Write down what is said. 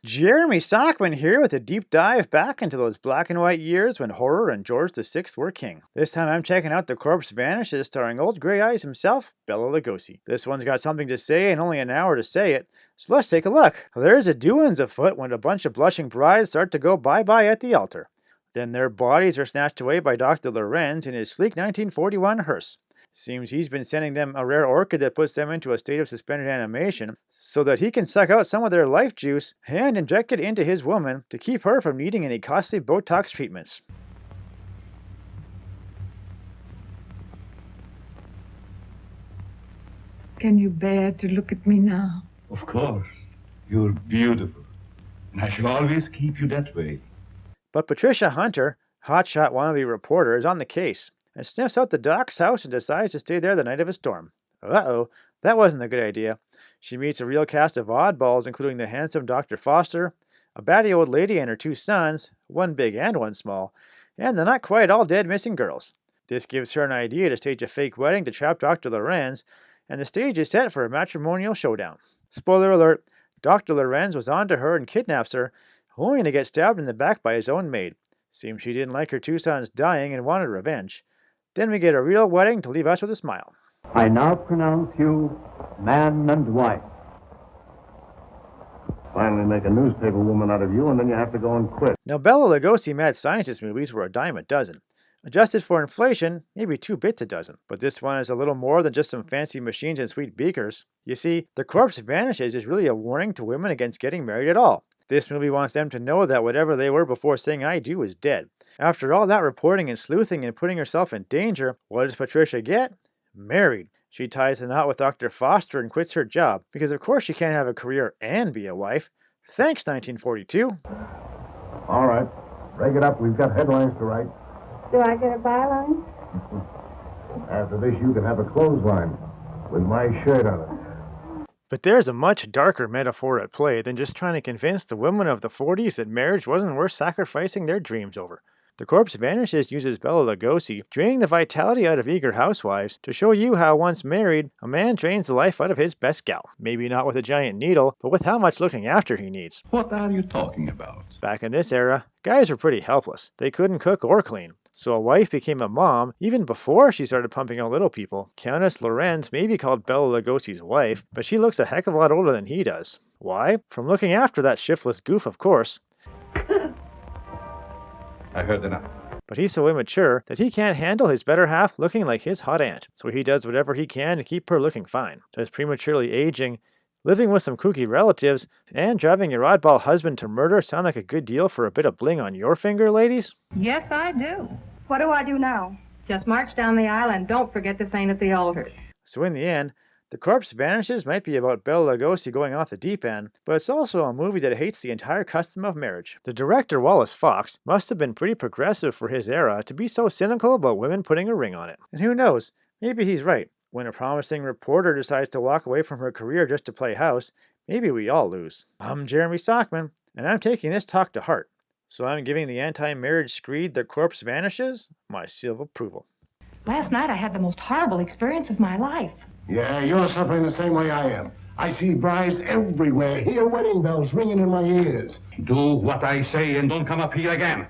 Jeremy Sockman here with a deep dive back into those black and white years when horror and George VI were king. This time I'm checking out The Corpse Vanishes starring old Grey Eyes himself, Bela Lugosi. This one's got something to say and only an hour to say it, so let's take a look. There's a doings afoot when a bunch of blushing brides start to go bye-bye at the altar. Then their bodies are snatched away by Dr. Lorenz in his sleek 1941 hearse. Seems he's been sending them a rare orchid that puts them into a state of suspended animation so that he can suck out some of their life juice and inject it into his woman to keep her from needing any costly Botox treatments. Can you bear to look at me now? Of course. You're beautiful. And I shall always keep you that way. But Patricia Hunter, hotshot wannabe reporter, is on the case and sniffs out the doc's house and decides to stay there the night of a storm. Uh-oh, that wasn't a good idea. She meets a real cast of oddballs, including the handsome Dr. Foster, a batty old lady and her two sons, one big and one small, and the not quite all dead missing girls. This gives her an idea to stage a fake wedding to trap Dr. Lorenz, and the stage is set for a matrimonial showdown. Spoiler alert, Dr. Lorenz was onto her and kidnaps her, only to get stabbed in the back by his own maid. Seems she didn't like her two sons dying and wanted revenge. Then we get a real wedding to leave us with a smile. I now pronounce you man and wife. Finally make a newspaper woman out of you, and then you have to go and quit. Now, Bela Lugosi mad scientist movies were a dime a dozen. Adjusted for inflation, maybe 2 bits a dozen. But this one is a little more than just some fancy machines and sweet beakers. You see, The Corpse Vanishes is really a warning to women against getting married at all. This movie wants them to know that whatever they were before saying I do is dead. After all that reporting and sleuthing and putting herself in danger, what does Patricia get? Married. She ties the knot with Dr. Foster and quits her job, because of course she can't have a career and be a wife. Thanks, 1942. All right, break it up. We've got headlines to write. Do I get a byline? After this, you can have a clothesline with my shirt on it. But there's a much darker metaphor at play than just trying to convince the women of the 40s that marriage wasn't worth sacrificing their dreams over. The Corpse Vanishes uses Bela Lugosi draining the vitality out of eager housewives to show you how once married, a man drains the life out of his best gal. Maybe not with a giant needle, but with how much looking after he needs. What are you talking about? Back in this era, guys were pretty helpless. They couldn't cook or clean. So a wife became a mom even before she started pumping out little people. Countess Lorenz may be called Bela Lugosi's wife, but she looks a heck of a lot older than he does. Why? From looking after that shiftless goof, of course. I heard enough. But he's so immature that he can't handle his better half looking like his hot aunt. So he does whatever he can to keep her looking fine. Does prematurely aging, living with some kooky relatives, and driving your oddball husband to murder sound like a good deal for a bit of bling on your finger, ladies? Yes, I do. What do I do now? Just march down the aisle and don't forget to faint at the altar. So in the end, The Corpse Vanishes might be about Bela Lugosi going off the deep end, but it's also a movie that hates the entire custom of marriage. The director, Wallace Fox, must have been pretty progressive for his era to be so cynical about women putting a ring on it. And who knows, maybe he's right. When a promising reporter decides to walk away from her career just to play house, maybe we all lose. I'm Jeremy Sockman, and I'm taking this talk to heart. So I'm giving the anti-marriage screed The Corpse Vanishes my seal of approval. Last night I had the most horrible experience of my life. Yeah, you're suffering the same way I am. I see brides everywhere, hear wedding bells ringing in my ears. Do what I say and don't come up here again.